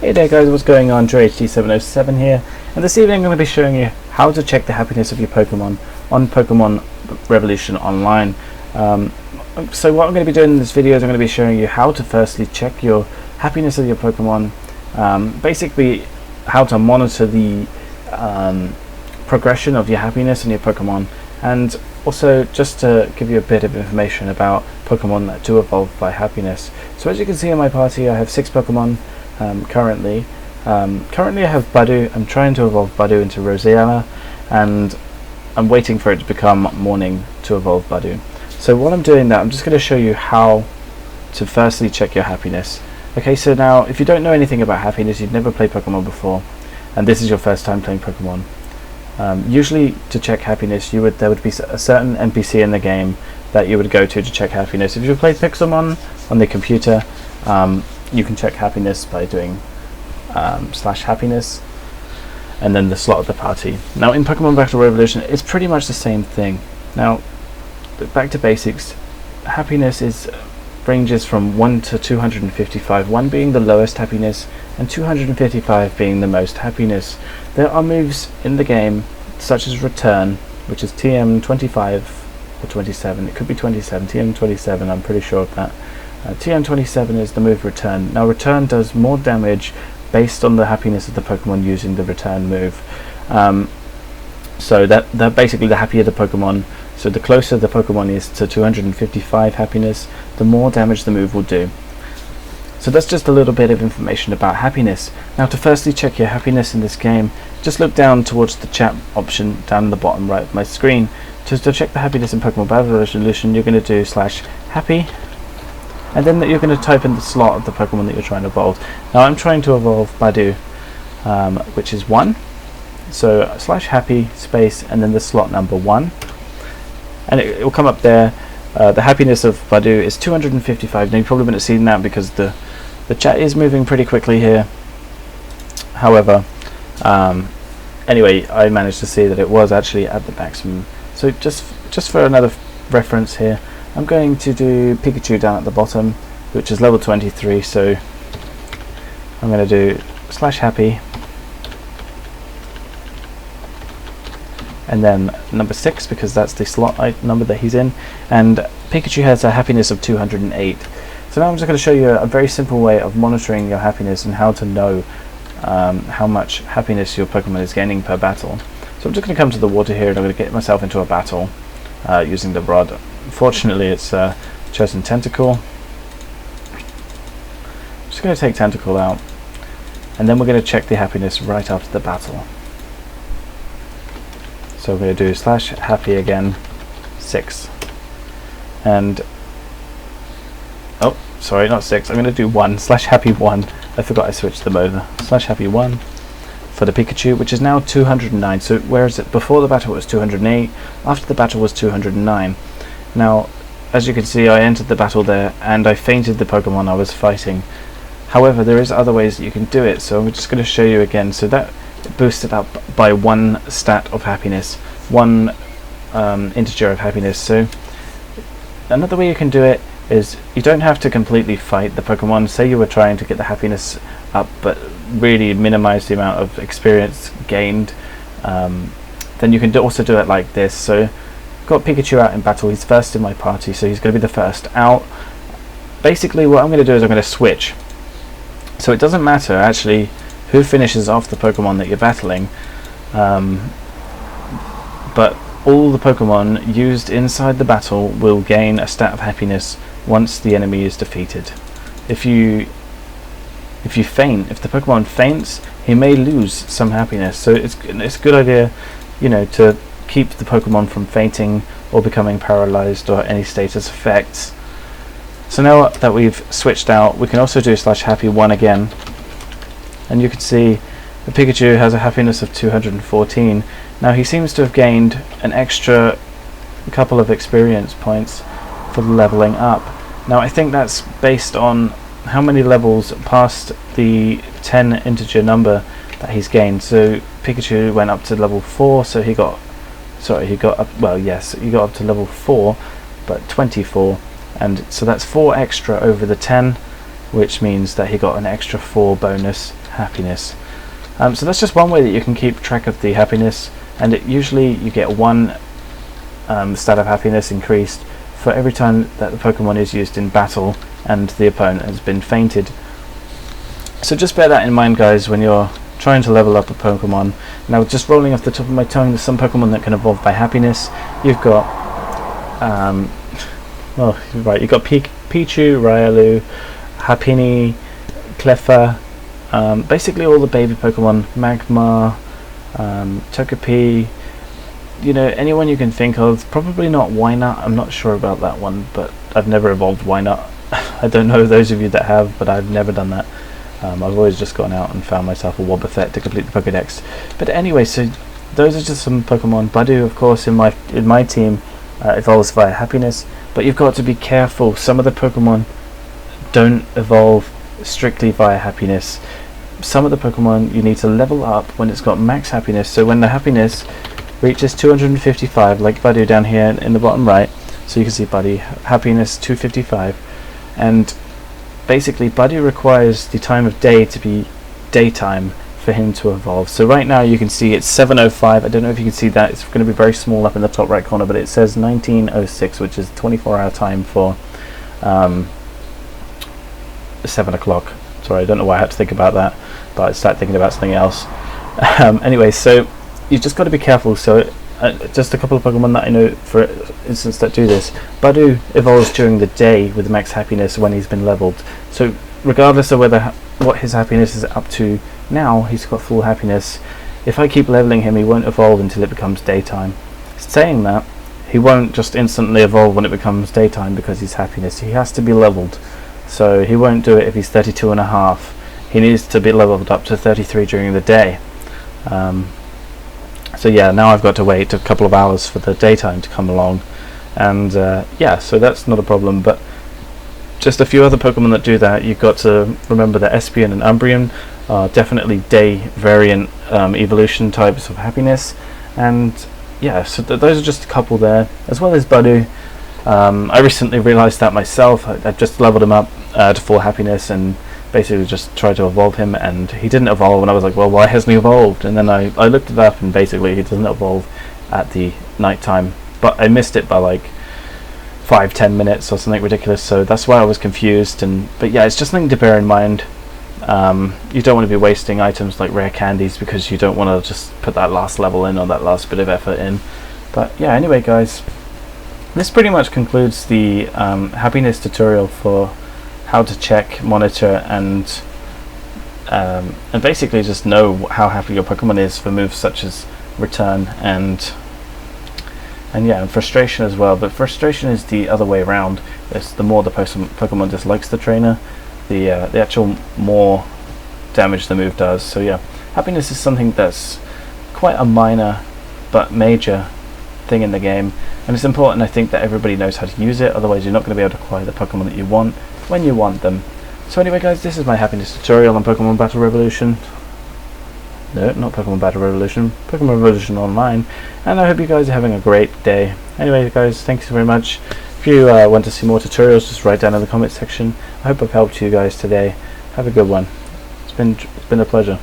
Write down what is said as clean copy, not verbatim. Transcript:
Hey there guys, what's going on? DreHD707 here, and this evening I'm going to be showing you how to check the happiness of your Pokemon on Pokemon Revolution Online. So what I'm going to be doing in this video is I'm going to be showing you how to firstly check your happiness of your Pokemon, basically how to monitor the progression of your happiness in your Pokemon, and also just to give you a bit of information about Pokemon that do evolve by happiness. So as you can see in my party, I have 6 Pokemon. Currently I have Budew. I'm trying to evolve Budew into Roseanna, and I'm waiting for it to become morning to evolve Budew. So while I'm doing that, I'm just going to show you how to firstly check your happiness. Okay, so now if you don't know anything about happiness, you've never played Pokemon before, and this is your first time playing Pokemon, usually to check happiness there would be a certain NPC in the game that you would go to check happiness. If you've played Pixelmon on the computer, you can check happiness by doing /happiness and then the slot of the party. Now in Pokemon Battle Revolution it's pretty much the same thing. Now back to basics, happiness ranges from 1 to 255, 1 being the lowest happiness and 255 being the most happiness. There are moves in the game such as Return, which is TM25 or 27, it could be 27, TM27, I'm pretty sure of that. TM27 is the move Return. Now Return does more damage based on the happiness of the Pokemon using the Return move. So that basically the happier the Pokemon, so the closer the Pokemon is to 255 happiness, the more damage the move will do. So that's just a little bit of information about happiness. Now to firstly check your happiness in this game, just look down towards the chat option down in the bottom right of my screen. To check the happiness in Pokemon Battle Revolution, you're going to do /happy, and then you're going to type in the slot of the Pokemon that you're trying to evolve. Now I'm trying to evolve Budew, which is 1, so /happy space and then the slot number 1, and it will come up there. The happiness of Budew is 255. Now you probably wouldn't have seen that because the chat is moving pretty quickly here. However, anyway, I managed to see that it was actually at the maximum. So just for another reference here, I'm going to do Pikachu down at the bottom, which is level 23, so I'm going to do /happy and then number 6 because that's the slot number that he's in, and Pikachu has a happiness of 208. So now I'm just going to show you a very simple way of monitoring your happiness and how to know how much happiness your Pokemon is gaining per battle. So I'm just going to come to the water here and I'm going to get myself into a battle using the rod. Unfortunately it's chosen Tentacle. I'm just going to take Tentacle out, and then we're going to check the happiness right after the battle. So we're going to do /happy again, 6, and oh sorry, not 6, I'm going to do 1, /happy 1, I forgot I switched them over, /happy 1 for the Pikachu, which is now 209. So whereas before the battle it was 208, after the battle was 209. Now as you can see, I entered the battle there and I fainted the Pokemon I was fighting. However, there is other ways that you can do it, so I'm just going to show you again. So that boosts it up by 1 stat of happiness, 1 integer of happiness. So another way you can do it is you don't have to completely fight the Pokemon. Say you were trying to get the happiness up but really minimize the amount of experience gained, then you can also do it like this. So got Pikachu out in battle, he's first in my party, so he's going to be the first out. Basically what I'm going to do is I'm going to switch, so it doesn't matter actually who finishes off the Pokemon that you're battling, but all the Pokemon used inside the battle will gain a stat of happiness once the enemy is defeated. If you faint, if the Pokemon faints, he may lose some happiness, so it's a good idea, you know, to keep the Pokemon from fainting or becoming paralyzed or any status effects. So now that we've switched out, we can also do /happy 1 again, and you can see the Pikachu has a happiness of 214. Now he seems to have gained an extra couple of experience points for leveling up. Now I think that's based on how many levels past the 10 integer number that he's gained. So Pikachu went up to level 4, so he got up to level 4, but 24, and so that's 4 extra over the 10, which means that he got an extra 4 bonus happiness. So that's just one way that you can keep track of the happiness, and usually you get one stat of happiness increased for every time that the Pokemon is used in battle and the opponent has been fainted. So just bear that in mind, guys, when you're trying to level up a Pokemon. Now, just rolling off the top of my tongue, there's some Pokemon that can evolve by happiness. You've got you've got Pichu, Riolu, Happiny, Cleffa, basically all the baby Pokemon, Magmar, Togepi, you know, anyone you can think of. Probably not Wynut, I'm not sure about that one, but I've never evolved Wynut. I don't know those of you that have, but I've never done that. I've always just gone out and found myself a Wobbuffet to complete the Pokedex. But anyway, so those are just some Pokemon. Budew, of course, in my team evolves via happiness, but you've got to be careful. Some of the Pokemon don't evolve strictly via happiness. Some of the Pokemon you need to level up when it's got max happiness. So when the happiness reaches 255, like Budew down here in the bottom right, so you can see Budew, happiness 255, and basically Budew requires the time of day to be daytime for him to evolve. So right now you can see it's 7:05. I don't know if you can see that, it's going to be very small up in the top right corner, but it says 19:06, which is 24-hour time for 7 o'clock. Sorry, I don't know why I had to think about that, but I started thinking about something else. Anyway, so you've just got to be careful. So just a couple of Pokemon that I know, for instance, that do this. Budew evolves during the day with max happiness when he's been leveled. So regardless of what his happiness is up to now, he's got full happiness. If I keep leveling him, he won't evolve until it becomes daytime. Saying that, he won't just instantly evolve when it becomes daytime because he's happiness. He has to be leveled. So he won't do it if he's 32 and a half. He needs to be leveled up to 33 during the day. So yeah, now I've got to wait a couple of hours for the daytime to come along, and yeah, so that's not a problem. But just a few other Pokemon that do that, you've got to remember that Espeon and Umbreon are definitely day variant evolution types of happiness, and yeah, so those are just a couple there, as well as Budew. I recently realised that myself. I just leveled him up to full happiness and basically just tried to evolve him, and he didn't evolve, and I was like, well, why hasn't he evolved? And then I looked it up, and basically he doesn't evolve at the night time, but I missed it by like 5-10 minutes or something ridiculous, so that's why I was confused. But yeah, it's just something to bear in mind. You don't want to be wasting items like rare candies because you don't want to just put that last level in or that last bit of effort in. But yeah, anyway guys, this pretty much concludes the happiness tutorial for how to check, monitor, and basically just know how happy your Pokemon is for moves such as return and frustration as well. But frustration is the other way around. It's the more the Pokemon dislikes the trainer, the actual more damage the move does. So yeah, happiness is something that's quite a minor but major thing in the game, and it's important, I think, that everybody knows how to use it, otherwise you're not going to be able to acquire the Pokemon that you want when you want them. So anyway guys, this is my happiness tutorial on Pokemon Battle Revolution. No, not Pokemon Battle Revolution, Pokemon Revolution Online, and I hope you guys are having a great day. Anyway guys, thanks very much. If you want to see more tutorials, just write down in the comment section. I hope I've helped you guys today. Have a good one. It's been a pleasure.